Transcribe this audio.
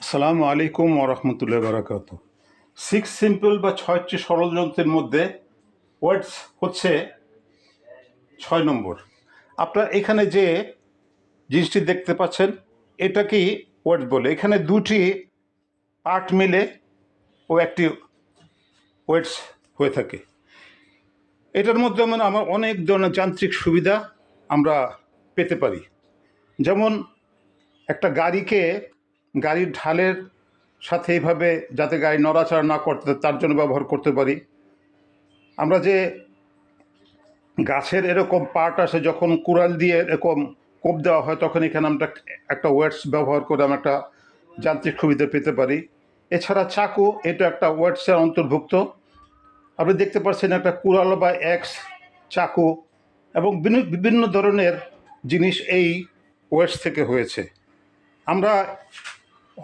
আসসালামু আলাইকুম ওরহমতুল্লাহ বারাকাত। সিক্স সিম্পল বা ছয়টি সরল যন্ত্রের মধ্যে ওয়ার্ডস হচ্ছে 6 নম্বর। আপনার এখানে যে জিনিসটি দেখতে পাচ্ছেন এটাকেই ওয়ার্ডস বলে। এখানে দুটি পার্ট মিলে ও একটি ওয়ার্ডস হয়ে থাকে। এটার মধ্যে আমার অনেক ধরনের যান্ত্রিক সুবিধা আমরা পেতে পারি। যেমন একটা গাড়ির ঢালের সাথে এইভাবে যাতে গাড়ি নড়াচড়া না করতে তার জন্য ব্যবহার করতে পারি। আমরা যে গাছের এরকম পার্ট আসে যখন কুড়াল দিয়ে এরকম কোপ দেওয়া হয় তখন এখানে আমরা একটা ওয়ার্ডস ব্যবহার করে আমরা একটা যান্ত্রিক সুবিধা পেতে পারি। এছাড়া চাকু, এটা একটা ওয়ার্ডসের অন্তর্ভুক্ত। আপনি দেখতে পাচ্ছেন একটা কুড়াল বা এক্স চাকু এবং বিভিন্ন ধরনের জিনিস এই ওয়ার্ডস থেকে হয়েছে। আমরা